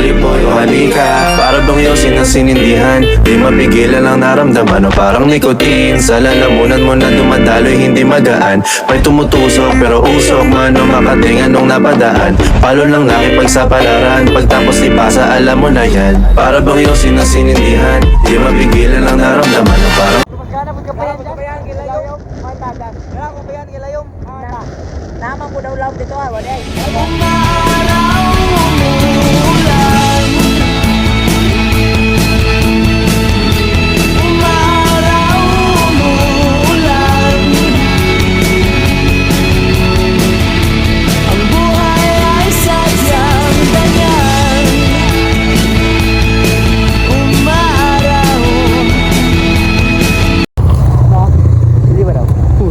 Halip boy o halika, para bang yosin ang sinindihan. Di mapigilan ang naramdaman o parang nikotin. Sa lalamunan mo na dumadaloy hindi magaan. May tumutusok pero usok man o makatingan nung napadaan. Palo lang nakipagsapalaran, pagtapos ipasa alam mo na yan. Para bang yosin ang sinindihan. Di mapigilan ang naramdaman o parang Naman ko daw love dito ah, wala eh.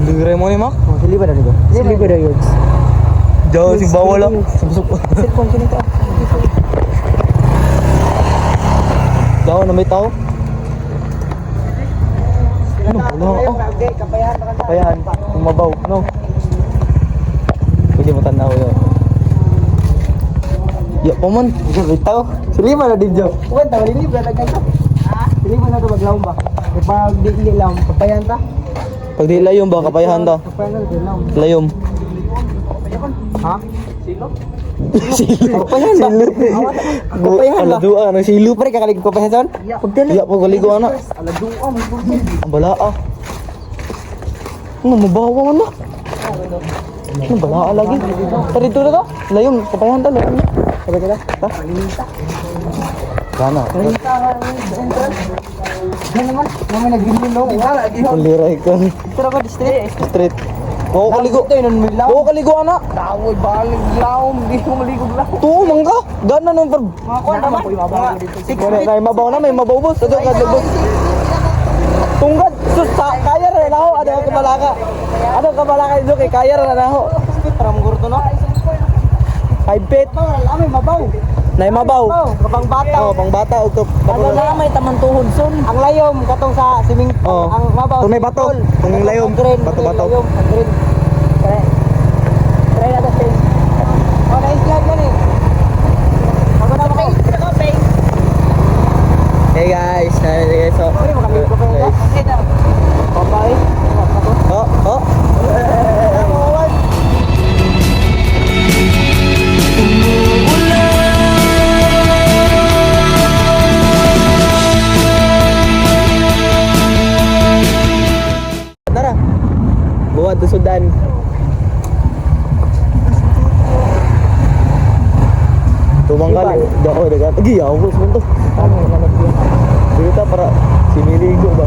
Libre mo ni Mak? Siliba daw nito. Siliba daw yun. Jauh sing bawah lah. Sirkong ko nito. Jauh na may tao. Ano? Oh, Kapayahan pa ka. kapayahan. Umabaw, no? Pwede mo tanaw yun. Ya, paman. May tao. Siliba na din, Jo. Kuwan ta, malilibre na ganito. Siliba na ito maglawang ba? Kapag di lang, kapayahan ta. Pag di layom ba, kapayahan ta. Kapayahan ta, lang. Layom. Ha? Silo. Kapayahan ba? Kapayahan ba? Aladuan, ang silo. Pre, kakalig kapayahan ta? Pagdali. Iya po kaligo anak. Aladuan, may pagdali. Ang bala ah. Ano, mabawa na. Ano, bala lagi. Tari dito na ka. Layom, kapayahan ta. Layom. Sabi ka na. Ha? Kana. Yan naman, naman nag-gimilong. Wala, Kulira ikon. Pero ko, straight. Street. Oo kaligo. Ito yun, may law. Oo kaligo anak. Dawoy, balig, law. Hindi ko maligog law. Tuo man ka. Gana nung par. Mga kuwan naman. May mabaw na, may mabaw boss. Ito ka boss. Tunggad. Sus, kaya rin na ho. Ano ang kabalaka? Ano ang kabalaka ito kay kaya rin na ho. Param gurto no? 5 feet. May mabaw. Nay mabaw. Kapang bata. Oh, pang bata o to. Ano na may tamang tuhod son. Ang layom katong sa swimming Oh. ang mabaw. Kung may bato, kung yung layom, bato-bato. Layom, ang green. Try na to. Oh, nice job yan eh. Ako na ako. Hey guys, so guys. Bye. Oh, oh. Tara. Buat to Sudan. Tumanggal. Dako dagat. Gi ya, bos mun to. Ano naman yan? Dito para siniligo ba?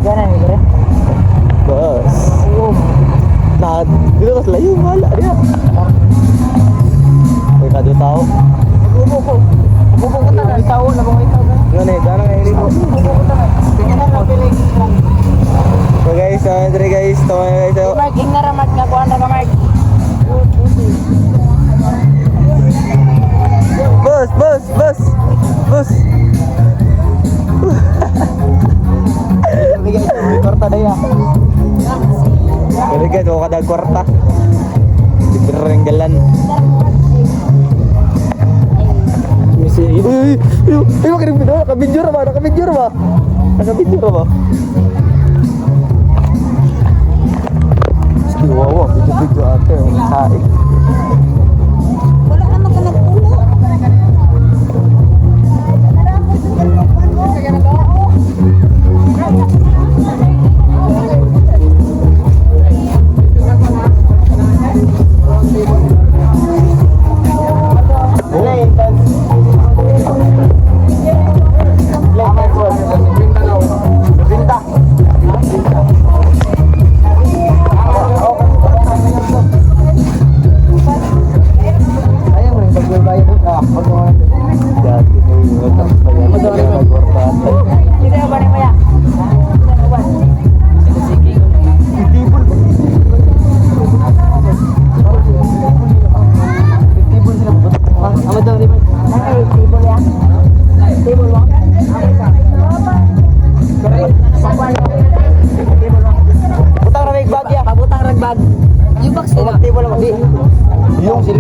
Gana ni bro. Bas. Lahat. Dito kas layo wala dia. May kado tao. Gubo ko. Gubo ko ta itaw na kung itaw na. Ngani, kana nga ini po. Gubo ko ta. Tingnan na pili. So guys, andre guys, to guys. So, Mark ingaramat nga kuan ra ka Mark. bus, bus, bus. Bus. Bigay ito, korta daya. Kali guys, wala kada kwarta. Diperenggalan. Misi. Uy, makinig video, nakabidyo ba? Nakabidyo ba? Nakabidyo ba? Wow, video ate, ang saik. Wala naman ka nagpuno.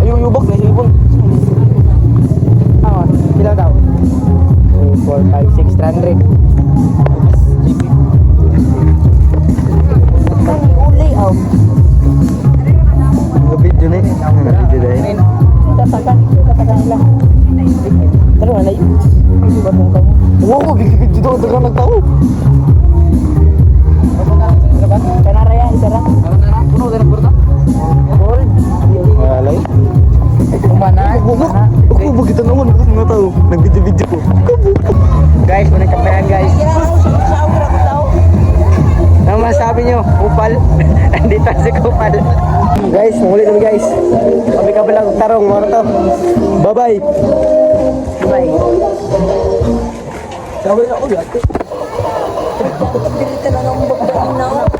Yung yubak na sipon. 5, 600. Uli, Video na video na yun. tatagan nila. Pero wala yun. Wow, video daw dagang nagtao. Kanaraya, isa ra. Puno din ang burta. Wala. Kumana. Ako bagita naman ako mga tao. Nag-video ko. Guys, muna kapayan guys. Ano masabi nyo? Kupal. Andito si Kupal. Guys, muli kami guys. Kami ka lang tarong. Mara to. Bye-bye. Bye. Gawin ako yan.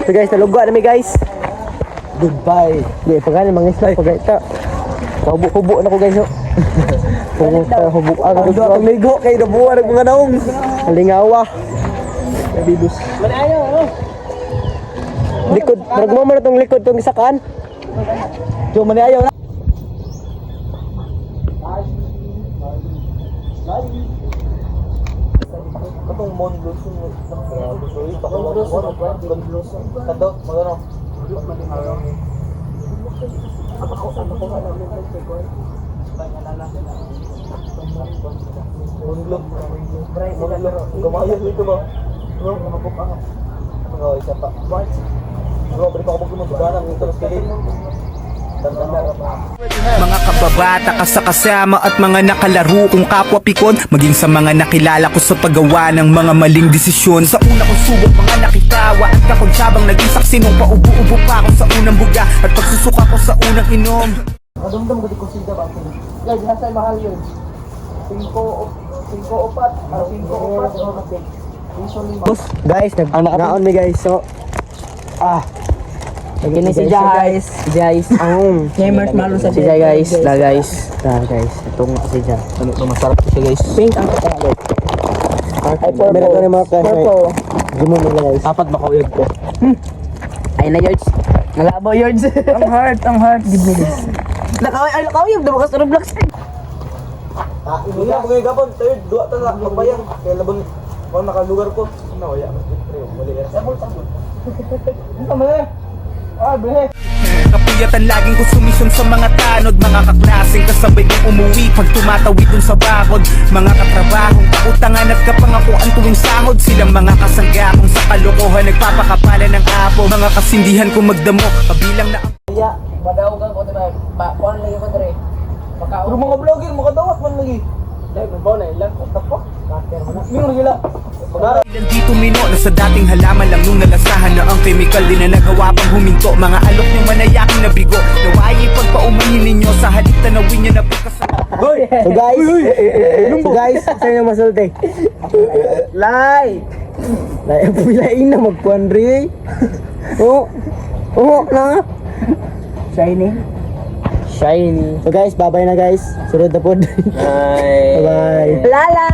So guys, nalugwa namin guys. Goodbye. Di, pagkano mga isla. Pagkano ito. Hubo na ko guys. Pumunta, hubo. Ang doon ang ligo kay nabuha ng mga naong. Halingawa. Bibus. Likod. Maragmo mo na itong likod. Itong isakaan. So mani ayaw na. Katong Monbluson mo. Kato, magano? Monblog. Gamayan dito ba? Ano, isa pa. Ano, balik ako magkumuntuganan. Ito mas kilig. Mga kababata kasama at mga nakalaro kong kapwa pikon, maging sa mga nakilala ko sa paggawa ng mga maling desisyon. Sa una kong subok mga nakitawa at kapagsabang naging saksi nung paubo-ubo pa ako sa unang buga at pagsusuka ko sa unang inom. Madumdum ko di ko sida ba? Guys, nasa mahal yun. 5 upat. 5 upat. Guys, nag-naon mi guys. So, Kini si Jai guys. Ang gamers malo sa si Jai guys. Guys. Itong si Jai. Ano masarap siya guys. Pink ang kaya guys. Ay, purple. Meron ko rin mga kasi. Purple. Gimo nila guys. Apat makauyag ko. Ay na Yords. Nalabo Yords. ang heart. Give me this. Nakaway yung dabakas sa Roblox. Wala ko ngayon gapon. Third, duwa ta sa magbayang. Kaya labon. Kung nakalugar ko. Nawaya. Wala yan. Kapuyatan laging ko sumisyon sa mga tanod, mga kaklaseng kasabay kong umuwi pag tumatawid dun sa bakod. Mga katrabahong kautangan at kapangakuan tuwing sahod, silang mga kasangga kong sa kalokohan nagpapakapalan ng apo. Mga kasindihan kong magdamo, kabilang na ang Madawgan ko diba? Kuan lagi ko dire. Pero mga vlogger, makadawat man lagi. Dahil mo na ilang tapos. Mingon sila. Pagara. ilan dito mino na sa dating halaman lang nung nalasahan na ang chemical din na nagawa pang huminto. Mga alok ng manayaking nabigo, naway ipagpaumanhin ninyo sa halip tanawin nyo na pagkasama. So guys, sa'yo na masulti. Like! Pilain na magpuandri. Na. Shiny. So guys, bye-bye na guys. Sunod na po. Bye. Bye. Lala!